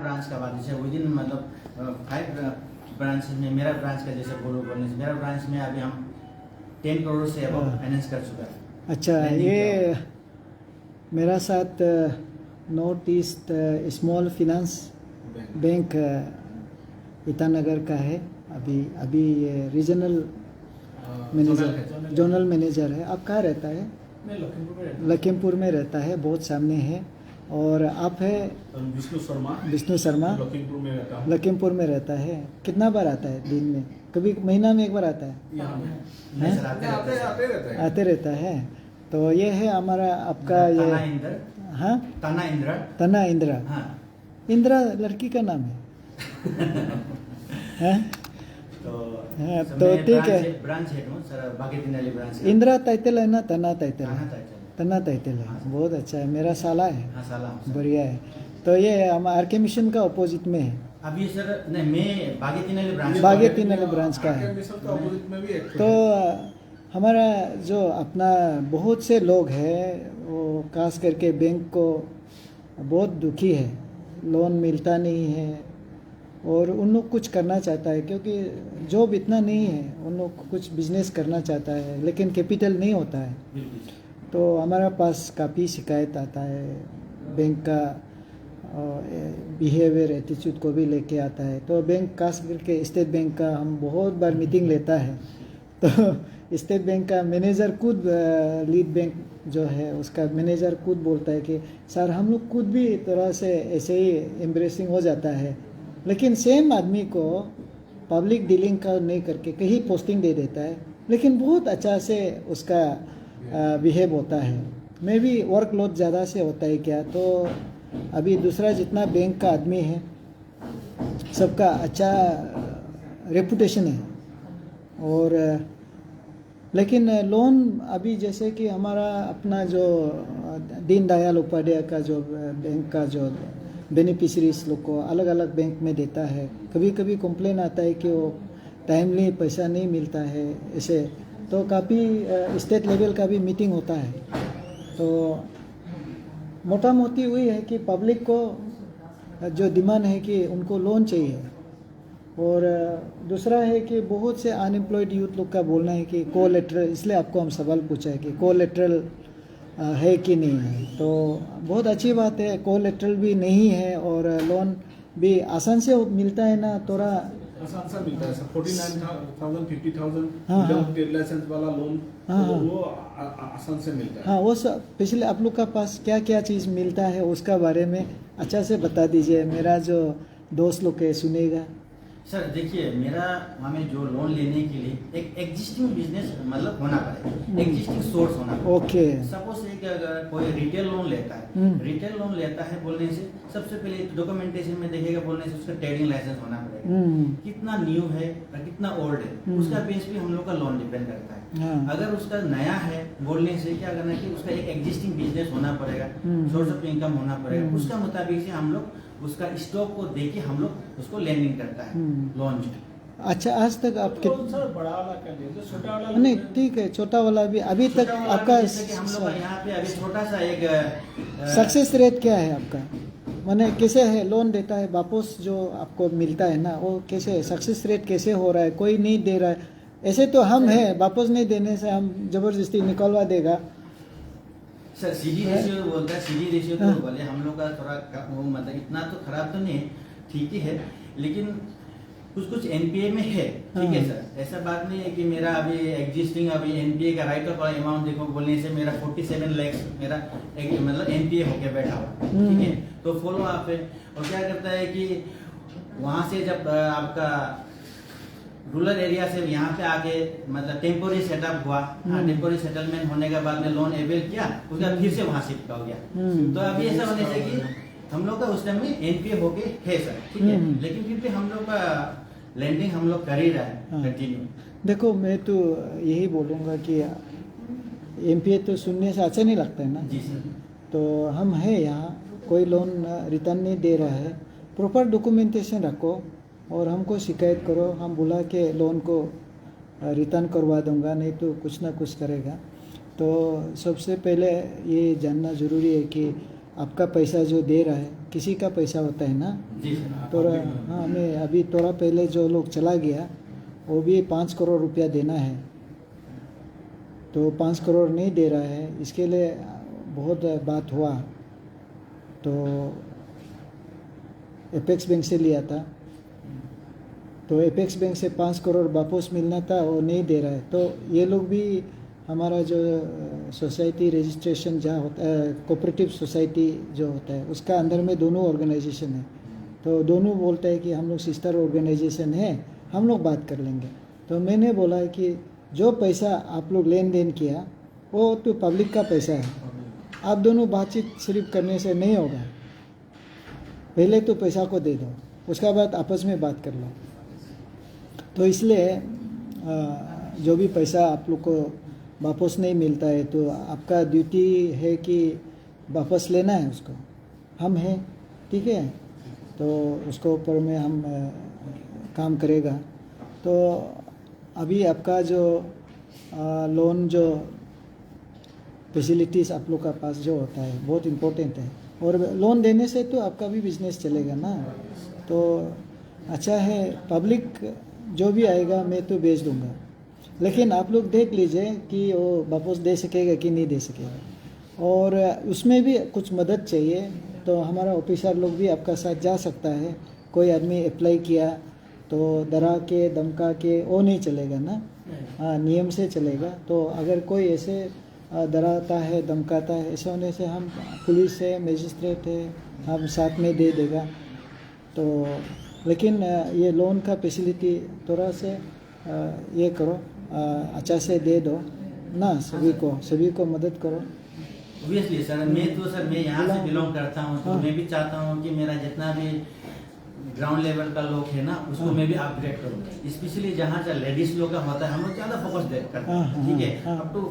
Branch का बात जैसे विदिन मतलब 5 ब्रांचेस में मेरा ब्रांच का जैसे बोलने से मेरा ब्रांच में अभी हम 10 करोड़ से अब फाइनेंस कर चुका है। अच्छा, ये मेरा साथ north east small finance bank Itanagar का है। अभी ये रीजनल मैनेजर जोनल मैनेजर है। आप कहाँ रहता है? मैं लखीमपुर में रहता है, बहुत सामने है। और आप है विष्णु शर्मा लखीमपुर में रहता है। कितना बार आता है दिन में? कभी महीना में एक बार आता है? आते रहता है। तो ये है हमारा आपका ये हाँ तना इंद्रा। हाँ। इंद्रा लड़की का नाम है। हाँ? तो ठीक है। ब्रांच हेड हूँ सर, बागेतिनाली ब्रांच। इंद्रा तैतेल है ना? तना तैतेल हाँ, है। तना तैतेल है। बहुत अच्छा है, मेरा साला है। हाँ, साला बढ़िया है। तो ये हम आरके मिशन का अपोजिट में है। अभी सर नहीं, मैं बागेतिनाली ब्रांच का है। तो हमारा जो अपना बहुत से लोग हैं वो खास करके बैंक को बहुत दुखी है, लोन मिलता नहीं है और उन लोग कुछ करना चाहता है क्योंकि जॉब इतना नहीं है। उन लोग कुछ बिजनेस करना चाहता है लेकिन कैपिटल नहीं होता है। तो हमारा पास काफ़ी शिकायत आता है, बैंक का बिहेवियर एटीट्यूड को भी लेके आता है। तो बैंक खास करके स्टेट बैंक का हम बहुत बार मीटिंग लेता है। तो स्टेट बैंक का मैनेजर खुद लीड बैंक जो है उसका मैनेजर खुद बोलता है कि सर हम लोग खुद भी थोड़ा से ऐसे ही एम्ब्रेसिंग हो जाता है, लेकिन सेम आदमी को पब्लिक डीलिंग का नहीं करके कहीं पोस्टिंग दे देता है, लेकिन बहुत अच्छा से उसका बिहेव होता है। मैं भी वर्कलोड ज़्यादा से होता है क्या, तो अभी दूसरा जितना बैंक का आदमी है सबका अच्छा रेपुटेशन है। और लेकिन लोन अभी जैसे कि हमारा अपना जो दीनदयाल उपाध्याय का जो बैंक का जो बेनिफिशरीज लोग को अलग अलग बैंक में देता है, कभी कभी कंप्लेन आता है कि वो टाइमली पैसा नहीं मिलता है ऐसे। तो काफ़ी स्टेट लेवल का भी मीटिंग होता है। तो मोटा मोटी हुई है कि पब्लिक को जो डिमांड है कि उनको लोन चाहिए। और दूसरा है कि बहुत से अनएम्प्लॉयड यूथ लोग का बोलना है कि कोलेटरल, इसलिए आपको हम सवाल पूछा है कि कोलेटरल है कि नहीं है। तो बहुत अच्छी बात है, कोलेटरल भी नहीं है और लोन भी आसान से मिलता है ना, थोड़ा आसान सा मिलता है। 49,000 50,000 हाँ। ट्रेड लाइसेंस वाला लोन वो आसान से मिलता है। हाँ, वो सब पिछले आप लोग का पास क्या क्या चीज़ मिलता है उसका बारे में अच्छा से बता दीजिए, मेरा जो दोस्त लोग है सुनेगा। सर देखिए, मेरा वहाँ में जो लोन लेने के लिए एक एग्जिस्टिंग बिजनेस मतलब होना पड़ेगा, एग्जिस्टिंग सोर्स होना पड़ेगा। ओके। सपोज है कि अगर कोई रिटेल लोन लेता है, रिटेल लोन लेता है बोलने से सबसे पहले डॉक्यूमेंटेशन में देखेगा बोलने से उसका ट्रेडिंग लाइसेंस होना पड़ेगा, कितना न्यू है और कितना ओल्ड है, उसका बेस पे हम लोग का लोन डिपेंड करता है। अगर उसका नया है बोलने से क्या करना है कि उसका एक एग्जिस्टिंग बिजनेस होना पड़ेगा, सोर्स ऑफ इनकम होना पड़ेगा, उसका मुताबिक से हम लोग उसका स्टॉक को देके हम लोग उसको लेंडिंग करता है लोन। अच्छा, आज तक आप सर बड़ा वाला क्या लिया, छोटा वाला नहीं ठीक है, छोटा वाला भी अभी तक आपका जैसे कि हम लोग यहाँ पे अभी छोटा सा एक सक्सेस रेट क्या है आपका? माने कैसे है लोन देता है वापस जो आपको मिलता है ना, वो कैसे सक्सेस रेट कैसे हो रहा है? कोई नहीं दे रहा है ऐसे तो हम है, वापस नहीं देने से हम जबरदस्ती निकलवा देगा। सर सीडी रेशियो बोलता है, सीडी रेशियो तो बोले हम लोग का थोड़ा वो मतलब इतना तो खराब तो नहीं है, ठीक ही है, लेकिन कुछ एनपीए में है, ठीक है सर। ऐसा बात नहीं है कि मेरा अभी एग्जिस्टिंग अभी एनपीए का राइट ऑफ अमाउंट देखो बोलने से मेरा 47 लाख मेरा मतलब एनपीए होके बैठा हुआ, ठीक है। तो फॉलो आप है और क्या करता है कि वहां से जब आपका रूरल एरिया से यहाँ पे आके मतलब टेम्पोरी सेटअप हुआ, टेम्पोरी सेटलमेंट होने के बाद में लोन अवेल किया, उसके बाद फिर से वहाँ शिफ्ट हो गया। तो अभी ऐसा होने से कि हम लोग का उस टाइम में एनपीए होके है सर, ठीक है, लेकिन फिर भी हम लोग का लैंडिंग हम लोग कर ही रहा है कंटिन्यू। देखो मैं तो यही बोलूँगा कि एमपीए तो सुनने से अच्छा नहीं लगता है ना जी सर। तो हम है यहाँ, कोई लोन रिटर्न नहीं दे रहा है, प्रॉपर डॉक्यूमेंटेशन रखो और हमको शिकायत करो, हम बुला के लोन को रिटर्न करवा दूंगा, नहीं तो कुछ ना कुछ करेगा। तो सबसे पहले ये जानना ज़रूरी है कि आपका पैसा जो दे रहा है किसी का पैसा होता है ना। जी सर। तो हाँ, मैं अभी थोड़ा पहले जो लोग चला गया वो भी 5 करोड़ रुपया देना है, तो 5 करोड़ नहीं दे रहा है, इसके लिए बहुत बात हुआ। तो एपेक्स बैंक से लिया था, तो एपेक्स बैंक से 5 करोड़ वापस मिलना था, वो नहीं दे रहा है। तो ये लोग भी हमारा जो सोसाइटी रजिस्ट्रेशन जहाँ होता है, कोऑपरेटिव सोसाइटी जो होता है उसका अंदर में दोनों ऑर्गेनाइजेशन है, तो दोनों बोलते हैं कि हम लोग सिस्टर ऑर्गेनाइजेशन है, हम लोग बात कर लेंगे। तो मैंने बोला कि जो पैसा आप लोग लेन देन किया वो तो पब्लिक का पैसा है, आप दोनों बातचीत सिर्फ करने से नहीं होगा, पहले तो पैसा को दे दो, उसका बाद आपस में बात कर लो। तो इसलिए जो भी पैसा आप लोग को वापस नहीं मिलता है तो आपका ड्यूटी है कि वापस लेना है उसको, हम हैं, ठीक है, तो उसको ऊपर में हम काम करेगा। तो अभी आपका जो लोन जो फैसिलिटीज़ आप लोग का पास जो होता है बहुत इम्पोर्टेंट है, और लोन देने से तो आपका भी बिजनेस चलेगा ना। तो अच्छा है, पब्लिक जो भी आएगा मैं तो बेच दूंगा, लेकिन आप लोग देख लीजिए कि वो वापस दे सकेगा कि नहीं दे सकेगा, और उसमें भी कुछ मदद चाहिए तो हमारा ऑफिसर लोग भी आपका साथ जा सकता है। कोई आदमी अप्लाई किया तो डरा के धमका के वो नहीं चलेगा ना, हाँ, नियम से चलेगा। तो अगर कोई ऐसे डराता है धमकाता है, ऐसे होने से हम पुलिस है, मजिस्ट्रेट है, हम साथ में दे देगा। तो लेकिन ये लोन का फैसिलिटी थोड़ा से ये करो, अच्छा से दे दो ना, सभी को मदद करो। ऑब्वियसली सर, मैं यहाँ से बिलोंग करता हूँ, तो मैं भी चाहता हूँ कि मेरा जितना भी ग्राउंड लेवल का लोग है ना उसको मैं भी अपग्रेड करूँ, स्पेशली जहाँ से लेडीज लोग का होता है हम लोग ज़्यादा फोकस करते हैं, ठीक है। अप टू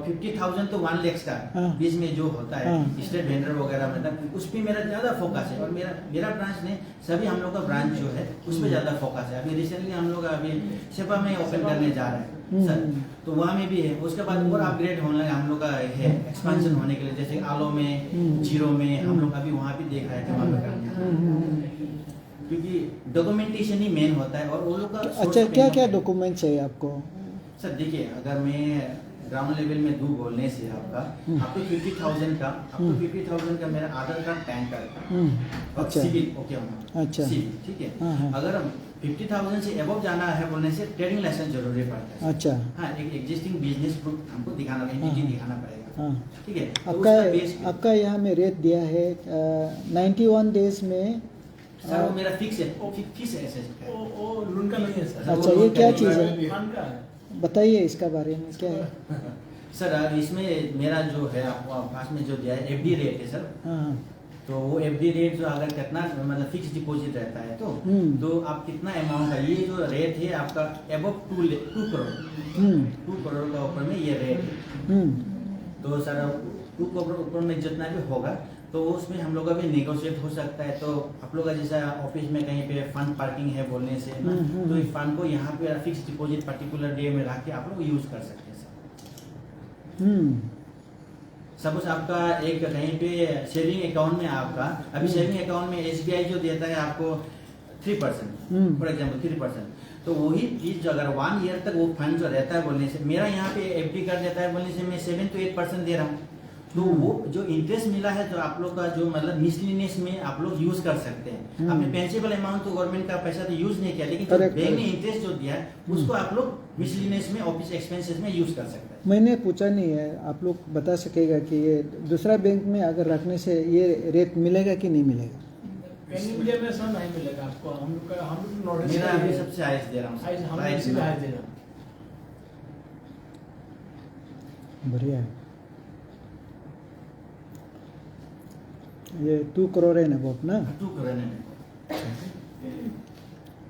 50,000 तो 1 लाख का बीच में जो होता है स्टेट वेंडर वगैरह मतलब उस पर मेरा ज़्यादा फोकस है, और मेरा ब्रांच ने सभी हम लोग का ब्रांच जो है उस पर ज़्यादा फोकस है। अभी रिसेंटली हम लोग अभी सेपा में ओपन करने जा रहे हैं सर, तो वहाँ में भी है। उसके बाद और अपग्रेड होने लगा हम लोग का है एक्सपेंशन होने के लिए, जैसे आलो में, जीरो में हम लोग अभी वहाँ भी देख रहे थे वहाँ पे करने, क्योंकि डॉक्यूमेंटेशन ही मेन होता है। और वो लोग का अच्छा, क्या क्या डॉक्यूमेंट चाहिए आपको? सर देखिए, अगर मैं ग्राउंड लेवल में दूर बोलने से आपको 50,000 का मेरा आधार कार्ड, पैन कार्ड और सिविल ओके होना, अच्छा सिविल, ठीक है। अगर 50,000 से एबव जाना है बोलने से ट्रेडिंग लाइसेंस जरूरी पड़ता है। अच्छा, हाँ, एक एग्जिस्टिंग बिजनेस ग्रुप हमको दिखाना पड़ेगा, ठीक है। आपका यहाँ में रेट दिया है 91 डेज में। सर वो मेरा फिक्स है, वो लोन का नहीं है सर। अच्छा, ये क्या चीज़ है, बताइए इसका बारे में, क्या है? सर इसमें मेरा जो है आपको पास में जो दिया है एफडी रेट है सर। तो वो एफडी रेट जो अगर कितना मतलब फिक्स डिपॉजिट रहता है तो आप कितना अमाउंट है, ये जो रेट है आपका अबव 2 करोड़ का ऊपर में ये रेट है। तो सर 2 करोड़ ऊपर में जितना भी होगा तो उसमें हम लोग का भी नेगोशिएट हो सकता है। तो आप लोग का जैसा ऑफिस में कहीं पे फंड पार्किंग है बोलने से ना, तो इस फंड को यहाँ पे फिक्स डिपॉजिट पर्टिकुलर डे में रख के आप लोग यूज कर सकते हैं सर। सपोज आपका एक कहीं पे सेविंग अकाउंट में आपका अभी सेविंग अकाउंट में SBI जो देता है आपको 3% फॉर एग्जाम्पल 3%, तो वही चीज जो अगर 1 ईयर तक वो फंड जो रहता है बोलने से मेरा यहाँ पे FD कर देता है बोलने से मैं 7 to 8% दे रहा हूँ। तो वो जो इंटरेस्ट मिला है तो आप लोग का जो मतलब मिसलिनियस में आप लोग यूज कर सकते हैं। आपने पेंसिबल अमाउंट तो गवर्नमेंट का पैसा तो यूज नहीं किया, लेकिन बैंक ने इंटरेस्ट जो दिया है उसको आप लोग मिसलिनियस में ऑफिस एक्सपेंसेस में यूज कर सकते हैं। मैंने पूछा नहीं है, आप लोग बता सकेगा कि ये दूसरा बैंक में अगर रखने से ये रेट मिलेगा कि नहीं मिलेगा? मीडिया में सर नहीं मिलेगा आपको, हम लोग नॉलेज मेरा अभी सबसे हाईएस्ट दे रहा हूँ, बढ़िया है। ये 2 करोड़ है ना वो अपना? 2 करोड़ है।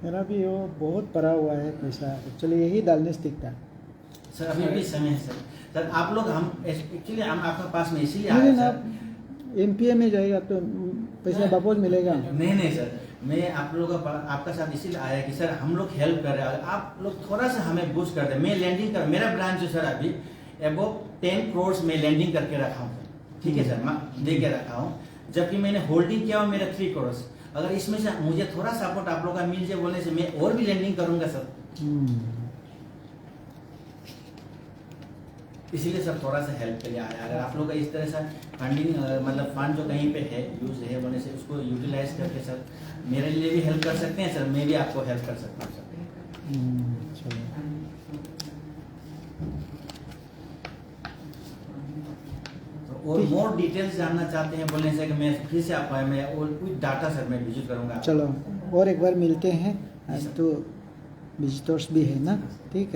मेरा भी वो बहुत पड़ा हुआ है पैसा, एक्चुअली यही डालने से दिखता है सर। अभी भी समय है सर आप लोग हम एक्चुअली हम आपके पास में इसीलिए आए सर। MPA में जाएगा तो पैसा वापस मिलेगा? नहीं सर, मैं आप लोगों का आपका साथ इसीलिए आया कि सर हम लोग हेल्प कर रहे हैं, आप लोग थोड़ा सा हमें बूस्ट कर दे। मैं लैंडिंग कर, मेरा ब्रांच जो सर अभी अबव 10 करोड़ में लैंडिंग करके रखा हूँ, ठीक है सर, मैं दे के रखा हूँ। जबकि मैंने होल्डिंग किया हुआ मेरा 3 करोड़। अगर इसमें से मुझे थोड़ा सपोर्ट आप लोग का मिल जाए बोलने से मैं और भी लेंडिंग करूंगा सर। इसीलिए सर थोड़ा सा हेल्प के लिए आया। अगर आप लोग का इस तरह से फंडिंग मतलब फंड जो कहीं पे है यूज है बोलने से उसको यूटिलाइज करके सर मेरे लिए भी हेल्प कर सकते हैं सर, मैं भी आपको हेल्प कर सकता हूँ सर। चलो। और मोर डिटेल्स जानना चाहते हैं बोलने से कि मैं फिर से आप मैं और कुछ डाटा सर मैं विजिट करूंगा। चलो और एक बार मिलते हैं, जी सर। तो विजिटर्स भी है ना, ठीक है।